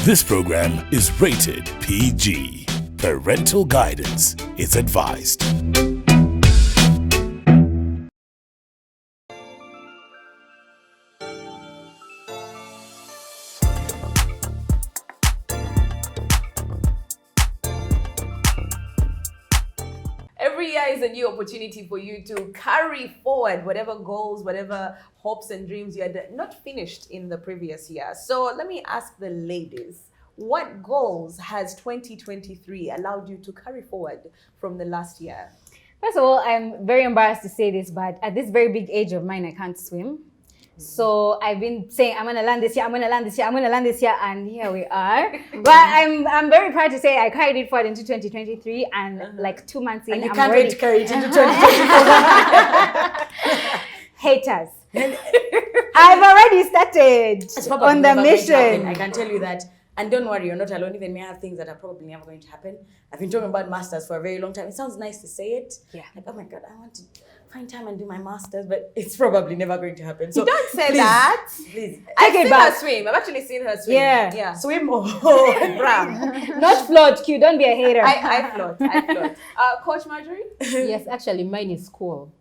This program is rated PG. Parental guidance is advised. Every year is a new opportunity for you to carry forward whatever goals, whatever hopes and dreams you had not finished in the previous year. So let me ask the ladies, what goals has 2023 allowed you to carry forward from the last year? First of all, I'm very embarrassed to say this, but at this very big age of mine, I can't swim. So I've been saying, I'm going to land this year, I'm going to land this year, I'm going to land this year, and here we are. But I'm very proud to say I carried it forward into 2023, and like 2 months in, and you I'm can't ready. wait to carry it into 2024. Haters. I've already started on the mission. I can tell you that. And don't worry, you're not alone. Even me, I have things that are probably never going to happen. I've been talking about masters for a very long time. It sounds nice to say it. Yeah. Like, oh my God, I want to find time and do my masters, but it's probably never going to happen. So You don't say please, that. Please. I've seen back. her swim. I've actually seen her swim. Yeah. Swim or Bram. Not float, Q. Don't be a hater. I float. Coach Marjorie? Yes, actually, mine is school.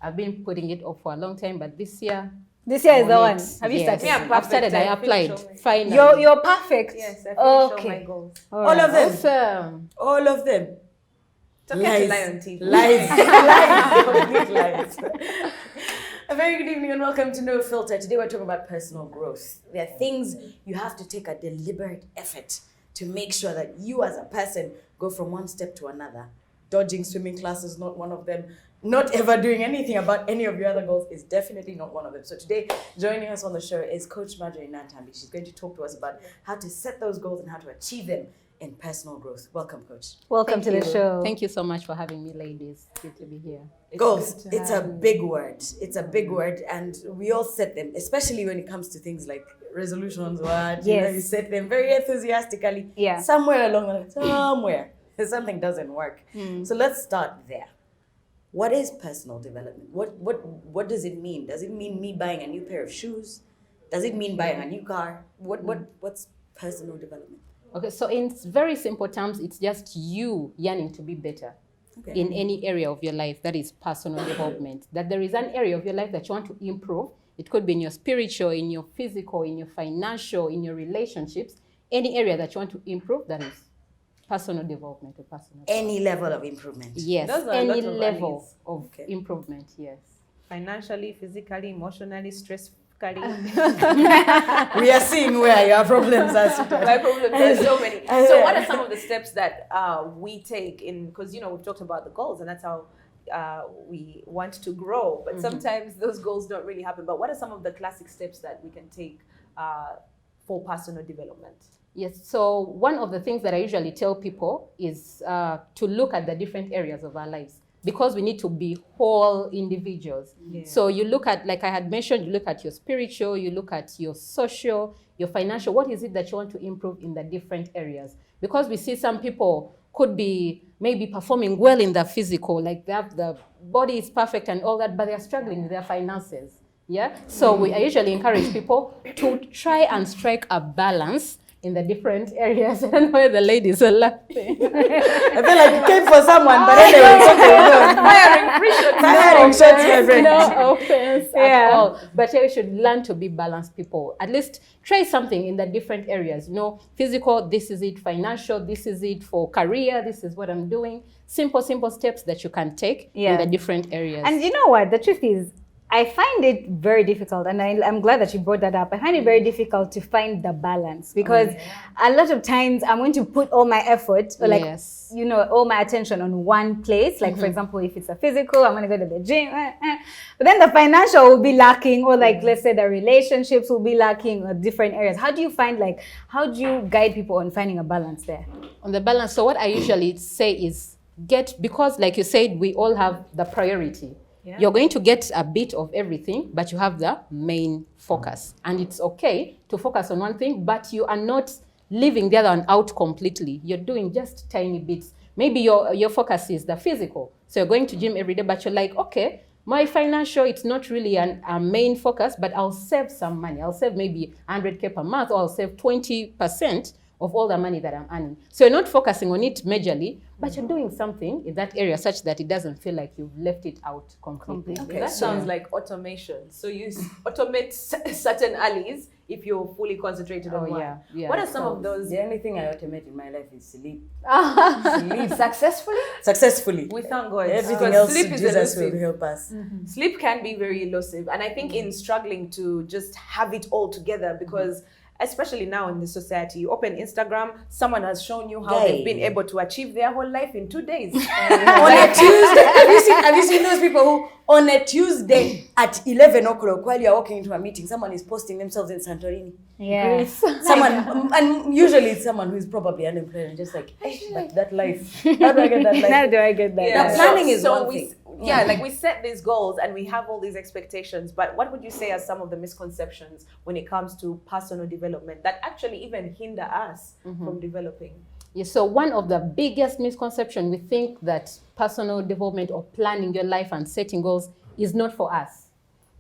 I've been putting it off for a long time, but this year. This year is the one. Yes, Have you yes. started? Yeah, I've started. I perfect. I applied. finished Finally. You're perfect. Yes, I finished all my Okay. goals. all of them. Awesome. All of them. It's okay to lie on TV. Lies. Lies. Complete lies. A very good evening and welcome to No Filter. Today we're talking about personal growth. There are things you have to take a deliberate effort to make sure that you as a person go from one step to another. Dodging swimming classes, not one of them. Not ever doing anything about any of your other goals is definitely not one of them. So today, joining us on the show is Coach Marjorie Nantambi. She's going to talk to us about how to set those goals and how to achieve them in personal growth. Welcome, Coach. Welcome to the show. Thank you so much for having me, ladies. Good to be here. Goals, it's a big word. It's a big word, and we all set them, especially when it comes to things like resolutions. You set them very enthusiastically. Yeah. Somewhere along the line, something doesn't work. So let's start there. What is personal development? What does it mean? Does it mean me buying a new pair of shoes? Does it mean buying a new car? What's personal development? Okay, so in very simple terms, it's just you yearning to be better in any area of your life. That is personal development. That there is an area of your life that you want to improve. It could be in your spiritual, in your physical, in your financial, in your relationships. Any area that you want to improve, that is personal development or personal. Any level of improvement. Yes, Those are a lot any of level values. of improvement, yes. Financially, physically, emotionally, stress-free. We are seeing where your problems are. My problems are so many. So what are some of the steps that we take in, because, we've talked about the goals and that's how we want to grow, but sometimes those goals don't really happen. But what are some of the classic steps that we can take for personal development? Yes, so one of the things that I usually tell people is to look at the different areas of our lives, because we need to be whole individuals. Yeah. So you look at, like I had mentioned, you look at your spiritual, you look at your social, your financial. What is it that you want to improve in the different areas? Because we see some people could be maybe performing well in the physical, like they have the body is perfect and all that, but they're struggling with their finances. Yeah. So I usually encourage people to try and strike a balance in the different areas. I don't know why the ladies are laughing. I feel like you came for someone, but anyway, it's okay. Firing shots, my friend. No offense at all. But you should learn to be balanced people. At least try something in the different areas. Physical, this is it. Financial, this is it. For career, this is what I'm doing. Simple steps that you can take in the different areas. And you know what? The truth is, I find it very difficult, and I'm glad that you brought that up. I find it very difficult to find the balance, because a lot of times I'm going to put all my effort, or all my attention on one place. Like, for example, if it's a physical, I'm going to go to the gym. But then the financial will be lacking, or let's say the relationships will be lacking, or different areas. How do you find, how do you guide people on finding a balance there? On the balance, so what I usually say is because like you said, we all have the priority. Yeah. You're going to get a bit of everything, but you have the main focus. And it's okay to focus on one thing, but you are not leaving the other one out completely. You're doing just tiny bits. Maybe your focus is the physical. So you're going to gym every day, but you're like, okay, my financial, it's not really a main focus, but I'll save some money. I'll save maybe 100K per month, or I'll save 20% of all the money that I'm earning. So you're not focusing on it majorly, but you're doing something in that area such that it doesn't feel like you've left it out completely. Okay, that sounds like automation. So you automate certain alleys if you're fully concentrated on one. Yeah. What are some of those? The only thing I automate in my life is sleep. Sleep Successfully. We thank God. Everything Because else, sleep is Jesus elusive. will help us. Sleep can be very elusive. And I think in struggling to just have it all together, because especially now in the society, you open Instagram, someone has shown you how they've been able to achieve their whole life in 2 days. On a Tuesday, have you seen those people who on a Tuesday at 11 o'clock while you're walking into a meeting, someone is posting themselves in Santorini? Yeah. Someone, and usually it's someone who's probably unemployed and just like, but that life, how do I get that life? How do I get that? Yeah. Now, planning is one we, thing. like we set these goals and we have all these expectations, but what would you say are some of the misconceptions when it comes to personal development that actually even hinder us from developing? Yeah, so one of the biggest misconceptions, we think that personal development or planning your life and setting goals is not for us.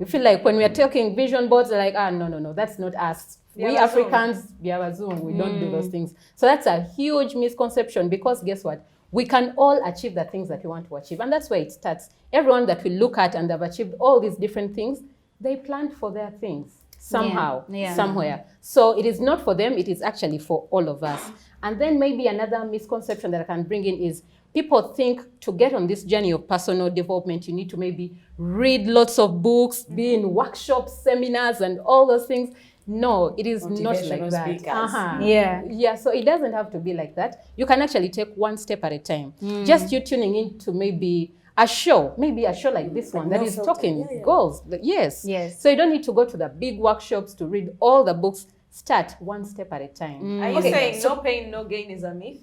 We feel like when we are talking vision boards, they're like, no, that's not us. We Africans, we have a Zoom, we don't do those things. So that's a huge misconception, because guess what? We can all achieve the things that we want to achieve. And that's where it starts. Everyone that we look at and have achieved all these different things, they planned for their things somehow, somewhere. So it is not for them, it is actually for all of us. And then maybe another misconception that I can bring in is people think to get on this journey of personal development, you need to maybe read lots of books, be in workshops, seminars, and all those things. No, it is not like that. Yeah, so it doesn't have to be like that. You can actually take one step at a time. Just you tuning into maybe a show like this one that is talking goals. Yes. So you don't need to go to the big workshops to read all the books. Start one step at a time. Are you saying no pain, no gain is a myth?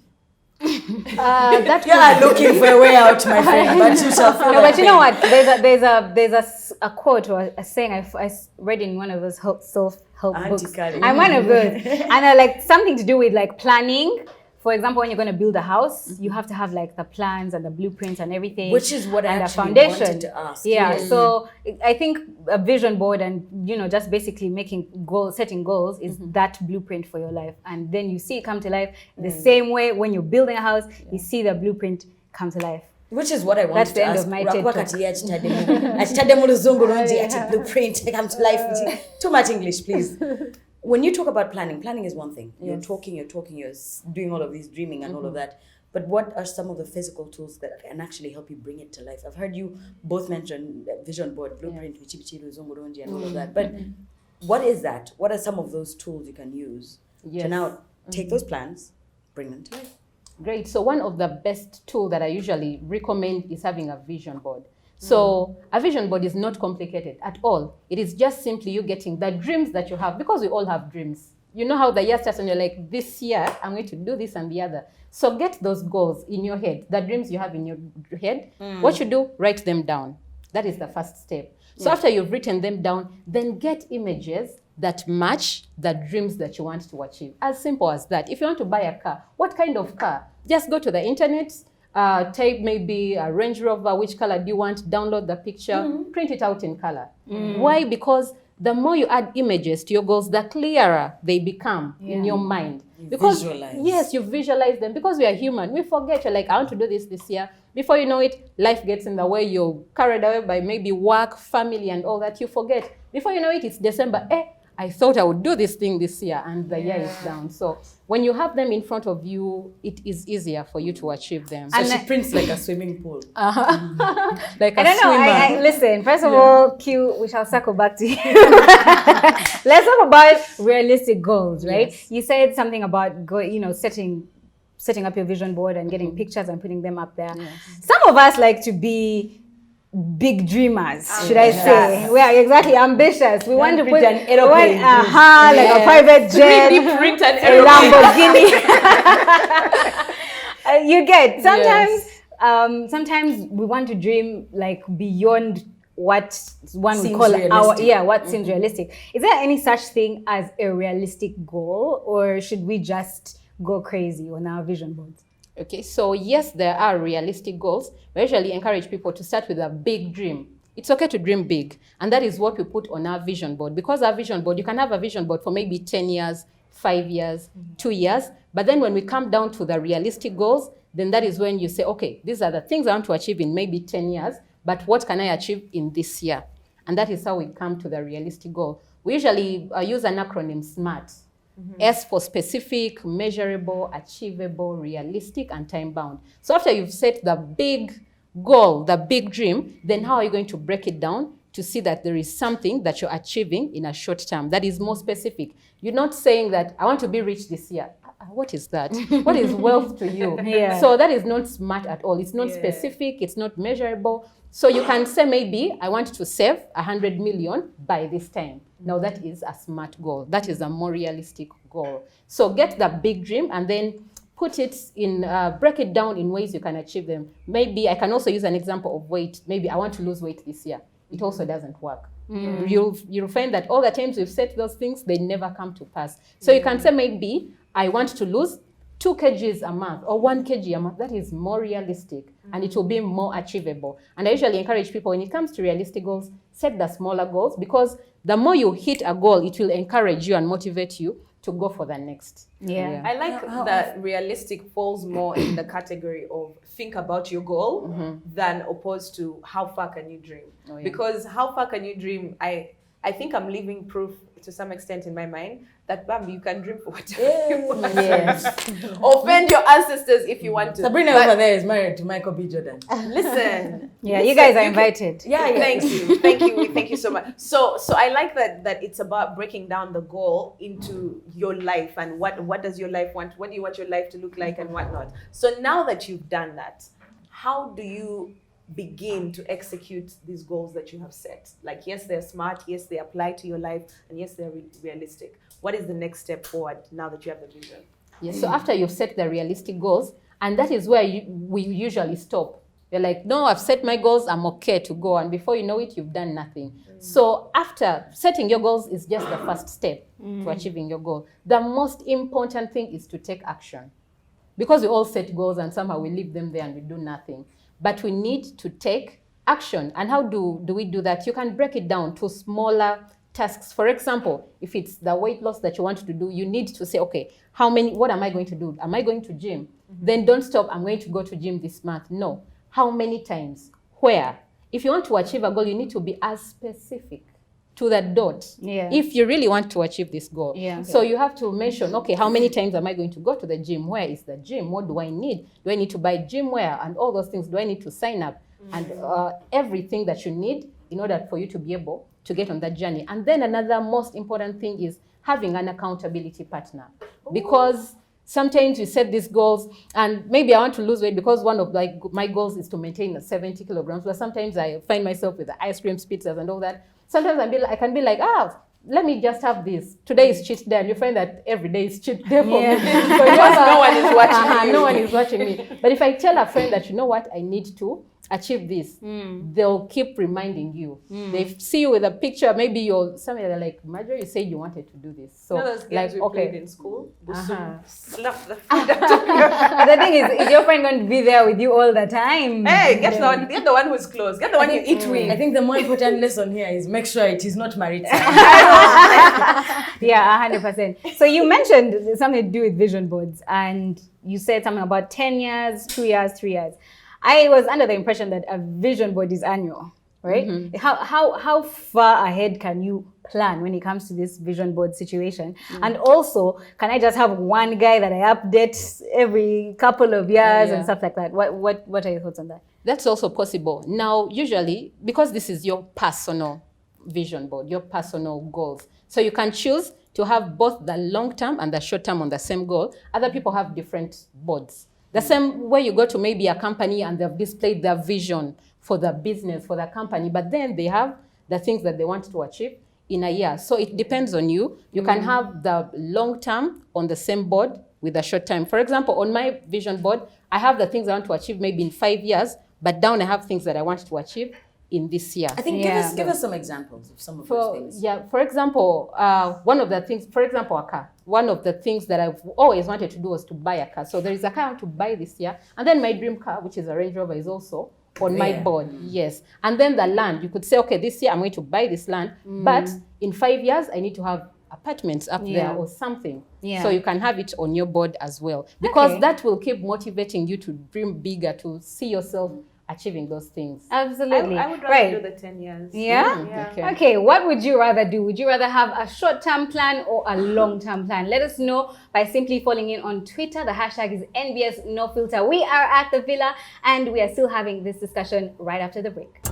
That looking for a way out, my friend. But you shall feel but you know what? There's a quote or a saying I read in one of those self-help books. I'm one of those, and like something to do with like planning. For example, when you're going to build a house, you have to have like the plans and the blueprints and everything. Which is what I and actually the foundation. wanted to ask. Yeah, so I think a vision board and, just basically setting goals is that blueprint for your life. And then you see it come to life the same way when you're building a house, you see the blueprint come to life. Which is what I wanted That's the to end ask. of my TED Talk. Blueprint come to life. Too much English, please. When you talk about planning is one thing. You're talking, you're doing all of this dreaming and all of that. But what are some of the physical tools that can actually help you bring it to life? I've heard you both mention vision board, blueprint, and all of that. But what is that? What are some of those tools you can use to now take those plans, bring them to life? Great. So one of the best tools that I usually recommend is having a vision board. So a vision board is not complicated at all. It is just simply you getting the dreams that you have, because we all have dreams. You know how the year starts and you're like, this year, I'm going to do this and the other. So get those goals in your head, the dreams you have in your head. What you do, write them down. That is the first step. So after you've written them down, then get images that match the dreams that you want to achieve. As simple as that. If you want to buy a car, what kind of car? Just go to the internet, type maybe a Range Rover, which color do you want, download the picture, print it out in color. Why? Because the more you add images to your goals, the clearer they become in your mind. Because yes, you visualize them, because we are human. We forget. You're like, I want to do this year. Before you know it, life gets in the way. You're carried away by maybe work, family, and all that. You forget. Before you know it, it's December. I thought I would do this thing this year, and the year is down. So when you have them in front of you, it is easier for you to achieve them. So she prints like a swimming pool. Like I don't know. Listen, first of all, Q, we shall circle back to you. Let's talk about realistic goals, right? Yes. You said something about setting up your vision board and getting pictures and putting them up there. Yes. Some of us like to be big dreamers, should I say? We are exactly ambitious. We want to put an aeroplane, like a private jet, a Lamborghini. You get sometimes we want to dream like beyond what one would call what seems realistic. Is there any such thing as a realistic goal, or should we just go crazy on our vision boards? Okay, so yes, there are realistic goals. We usually encourage people to start with a big dream. It's okay to dream big. And that is what we put on our vision board. Because our vision board, you can have a vision board for maybe 10 years, 5 years, 2 years. But then when we come down to the realistic goals, then that is when you say, okay, these are the things I want to achieve in maybe 10 years, but what can I achieve in this year? And that is how we come to the realistic goal. We usually use an acronym SMART. S for specific, measurable, achievable, realistic, and time-bound. So after you've set the big goal, the big dream, then how are you going to break it down to see that there is something that you're achieving in a short term that is more specific? You're not saying that I want to be rich this year. What is that? What is wealth to you? Yeah. So that is not smart at all. It's not specific. It's not measurable. So you can say maybe I want to save 100 million by this time. Now that is a smart goal. That is a more realistic goal. So get the big dream and then put it in, break it down in ways you can achieve them. Maybe I can also use an example of weight. Maybe I want to lose weight this year. It also doesn't work. You'll find that all the times we've set those things, they never come to pass. So you can say maybe I want to lose 2 kgs a month or 1 kg a month. That is more realistic and it will be more achievable. And I usually encourage people, when it comes to realistic goals, set the smaller goals, because the more you hit a goal, it will encourage you and motivate you to go for the next. Yeah. I like that realistic falls more in the category of think about your goal than opposed to how far can you dream. Because how far can you dream, I think I'm living proof to some extent in my mind that Bambi, you can dream for whatever you want. Yes. Offend your ancestors if you want to. Sabrina over there is married to Michael B. Jordan. Listen. Yeah, you guys are invited. Yeah. Thank you so much. So I like that it's about breaking down the goal into your life and what does your life want, what do you want your life to look like and whatnot. So now that you've done that, how do you begin to execute these goals that you have set? Like, yes, they're smart, yes, they apply to your life, and yes, they're realistic. What is the next step forward now that you have the vision? Yes, so after you've set the realistic goals, and that is where we usually stop. You're like, no, I've set my goals, I'm okay to go. And before you know it, you've done nothing. So after setting your goals is just the first step to achieving your goal. The most important thing is to take action. Because we all set goals and somehow we leave them there and we do nothing. But we need to take action. And how do we do that? You can break it down to smaller tasks. For example, if it's the weight loss that you want to do, you need to say, okay, what am I going to do? Am I going to gym? Then don't stop, I'm going to go to gym this month. No. How many times? Where? If you want to achieve a goal, you need to be as specific to the dot. Yeah. If you really want to achieve this goal. Yeah. So you have to mention, okay, how many times am I going to go to the gym? Where is the gym? What do I need? Do I need to buy gym wear and all those things? Do I need to sign up? And everything that you need in order for you to be able to get on that journey. And then another most important thing is having an accountability partner. Because sometimes you set these goals and maybe I want to lose weight because one of my goals is to maintain 70 kilograms. But sometimes I find myself with the ice creams, pizzas and all that. Sometimes I can be like, let me just have this. Today is cheat day, and you find that every day is cheat day for me. Because no one is watching you. No one is watching me. But if I tell a friend that, you know what, I need to achieve this, they'll keep reminding you. They see you with a picture, maybe you're somewhere, they're like, Marjorie, you said you wanted to do this. So, those games we played in school, slap the But the thing is your friend going to be there with you all the time? Hey, get the one who's close. Get the one you eat with. I think the more important lesson here is make sure it is not married. Yeah, 100%. So you mentioned something to do with vision boards, and you said something about 10 years, 2 years, 3 years. I was under the impression that a vision board is annual, right? How far ahead can you plan when it comes to this vision board situation? And also, can I just have one guy that I update every couple of years and stuff like that? What are your thoughts on that? That's also possible. Now, usually, because this is your personal vision board, your personal goals, so you can choose to have both the long term and the short term on the same goal. Other people have different boards. The same way you go to maybe a company and they've displayed their vision for the business, for the company, but then they have the things that they want to achieve in a year. So it depends on you. You can have the long term on the same board with the short term. For example, on my vision board, I have the things I want to achieve maybe in 5 years, but down I have things that I want to achieve in this year. I think give us some examples of some of those things. Yeah, for example, one of the things, for example, a car. One of the things that I've always wanted to do was to buy a car. So there is a car I want to buy this year. And then my dream car, which is a Range Rover, is also on my board. Yes. And then the land, you could say, okay, this year I'm going to buy this land, but in 5 years I need to have apartments up Yeah. there or something. Yeah. So you can have it on your board as well, because Okay. that will keep motivating you to dream bigger, to see yourself achieving those things. Absolutely. I would rather right. do the 10 years. Yeah? Yeah. Okay, what would you rather do? Would you rather have a short-term plan or a long-term plan? Let us know by simply following in on Twitter. The hashtag is NBS No Filter. We are at the Villa and we are still having this discussion right after the break.